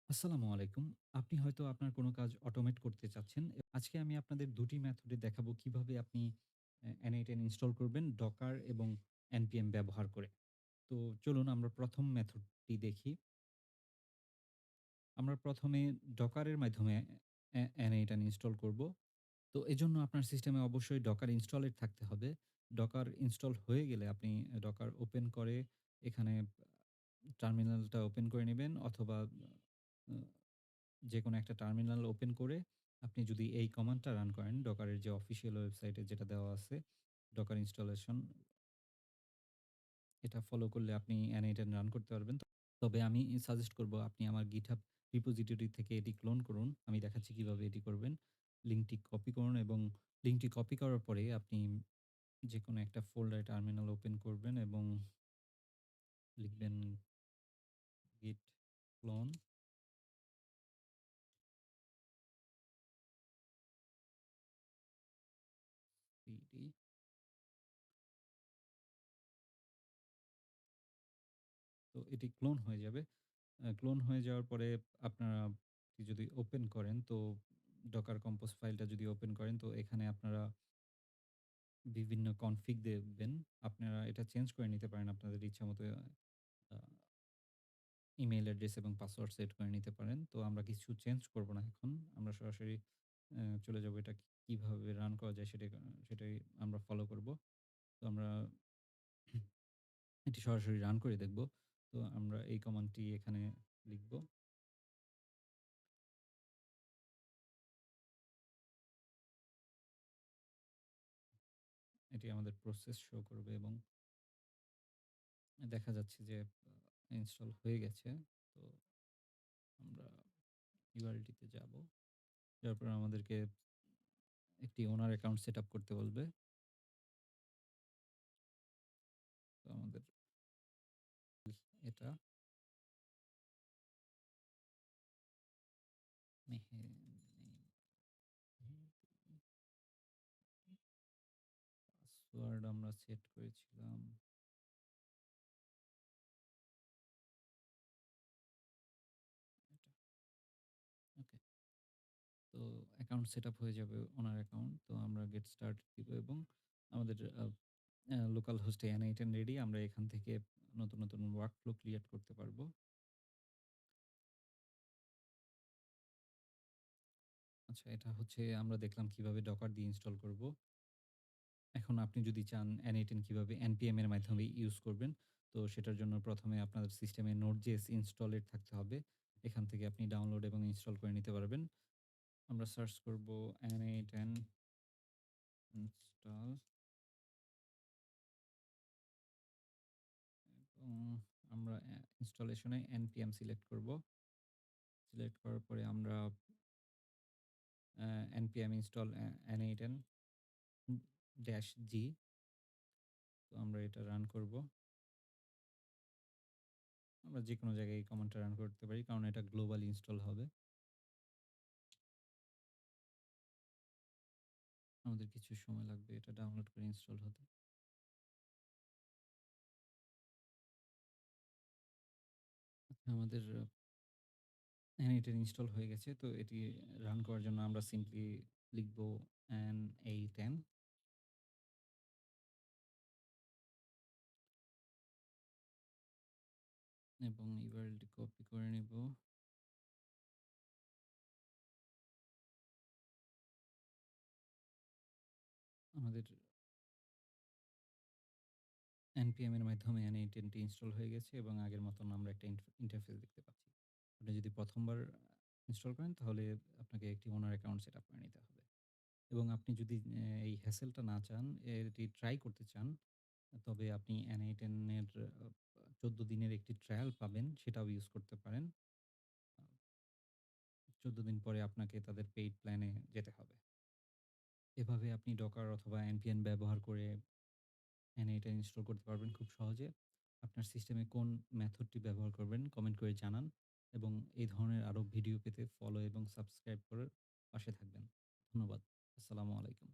আসসালামু আলাইকুম। আপনি হয়তো আপনার কোনো কাজ অটোমেট করতে চাচ্ছেন। আজকে আমি আপনাদের ২ টি মেথডে দেখাবো কিভাবে আপনি N8N ইনস্টল করবেন Docker এবং npm ব্যবহার করে। তো চলুন আমরা ১ম মেথডটি দেখি। আমরা ১ম এ Docker এর মাধ্যমে N8N ইনস্টল করব। তো এজন্য আপনার সিস্টেমে অবশ্যই Docker ইনস্টলেড থাকতে হবে। Docker ইনস্টল হয়ে গেলে আপনি Docker ওপেন করে এখানে টার্মিনালটা ওপেন করে নিবেন অথবা আ যেকোনো একটা টার্মিনাল ওপেন করে আপনি যদি এই কমান্ডটা রান করেন ডকারের যে অফিসিয়াল ওয়েবসাইটে যেটা দেওয়া আছে ডকার ইনস্টলেশন, এটা ফলো করলে আপনি N8N রান করতে পারবেন। তবে আমি সাজেস্ট করব আপনি আমার GitHub রিপোজিটরি থেকে এটি ক্লোন করুন। আমি দেখাচ্ছি কিভাবে এটি করবেন। লিঙ্কটি কপি করুন এবং লিঙ্কটি কপি করার পরে আপনি যেকোনো একটা ফোল্ডারে টার্মিনাল ওপেন করবেন এবং লিখবেন git clone cd। তো এটি ক্লোন হয়ে যাবে। ক্লোন হয়ে যাওয়ার পরে আপনারা যদি ওপেন করেন তো ডকার কম্পোজ ফাইলটা যদি ওপেন করেন তো এখানে আপনারা বিভিন্ন কনফিগ দেখবেন। আপনারা এটা চেঞ্জ করে নিতে পারেন আপনাদের ইচ্ছামতো আ ইমেইল অ্যাড্রেস এবং পাসওয়ার্ড সেট করে নিতে পারেন। তো আমরা কিছু চেঞ্জ করব না এখন। আমরা সরাসরি চলে যাব এটা কিভাবে রান করা যায় সেটাই আমরা ফলো করব। তো আমরা এটি সরাসরি রান করে দেখব। তো আমরা এই কমান্ডটি এখানে লিখব। এটি আমাদের প্রসেস শো করবে এবং দেখা যাচ্ছে যে ইনস্টল হয়ে গেছে। তো আমরা URL টিতে যাব। যাওয়ার পর আমাদেরকে একটি ওনার অ্যাকাউন্ট সেটআপ করতে বলবে। তো আমাদের এটা পাসওয়ার্ড আমরা সেট করেছিলাম এটা। ওকে। তো অ্যাকাউন্ট সেটআপ হয়ে যাবে ওনার অ্যাকাউন্ট। তো আমরা গেট স্টার্টেড দিব এবং আমাদের লোকাল হোস্টে N8N রেডি। আমরা এখান থেকে নতুন ওয়ার্কফ্লো ক্রিয়েট করতে পারব। আচ্ছা, এটা হচ্ছে আমরা দেখলাম কিভাবে ডকার দিয়ে ইনস্টল করব। এখন আপনি যদি চান N8N কিভাবে npm এর মাধ্যমে ইউজ করবেন, তো সেটার জন্য ১ম এ আপনাদের সিস্টেমে Node.js ইনস্টলেড থাকতে হবে। এখান থেকে আপনি ডাউনলোড এবং ইনস্টল করে নিতে পারবেন। আমরা সার্চ করব N8N ইনস্টল এবং আমরা ইনস্টলেশন এ npm সিলেক্ট করব। সিলেক্ট করার পরে আমরা npm ইনস্টল N8N -g। তো আমরা এটা রান করব। আমরা যেকোনো জায়গায় এই কমান্ডটা রান করতে পারি কারণ এটা গ্লোবাল ইনস্টল হবে। আমাদের কিছু সময় লাগবে এটা ডাউনলোড করে ইনস্টল হতে। আচ্ছা, আমাদের N8 ইনস্টল হয়ে গেছে। তো এটি রান করার জন্য আমরা সিম্পলি লিখব N8N এবং URL কপি করে নিব। আমাদের npm এর মাধ্যমে N8 টি ইনস্টল হয়ে গেছে এবং আগের মতন আমরা একটা ইন্টারফেস দেখতে পাচ্ছি। আপনি যদি ১ম বার ইনস্টল করেন তাহলে আপনাকে একটি ওনার অ্যাকাউন্ট সেটআপ করে নিতে হবে। এবং আপনি যদি এই হ্যাসেলটা না চান, এটি ট্রাই করতে চান, তবে আপনি N8N এর ১৪ দিনের একটি ট্রায়াল পাবেন, সেটাও ইউজ করতে পারেন। আ ১৪ দিন পরে আপনাকে তাদের পেইড প্ল্যানে যেতে হবে। এভাবে আপনি Docker অথবা npm ব্যবহার করে N8N ইনস্টল করতে পারবেন খুব সহজে। আপনার সিস্টেমে কোন মেথডটি ব্যবহার করবেন কমেন্ট করে জানান এবং এই ধরনের আরো ভিডিও পেতে ফলো এবং সাবস্ক্রাইব করে পাশে থাকবেন। ধন্যবাদ। আসসালামু আলাইকুম।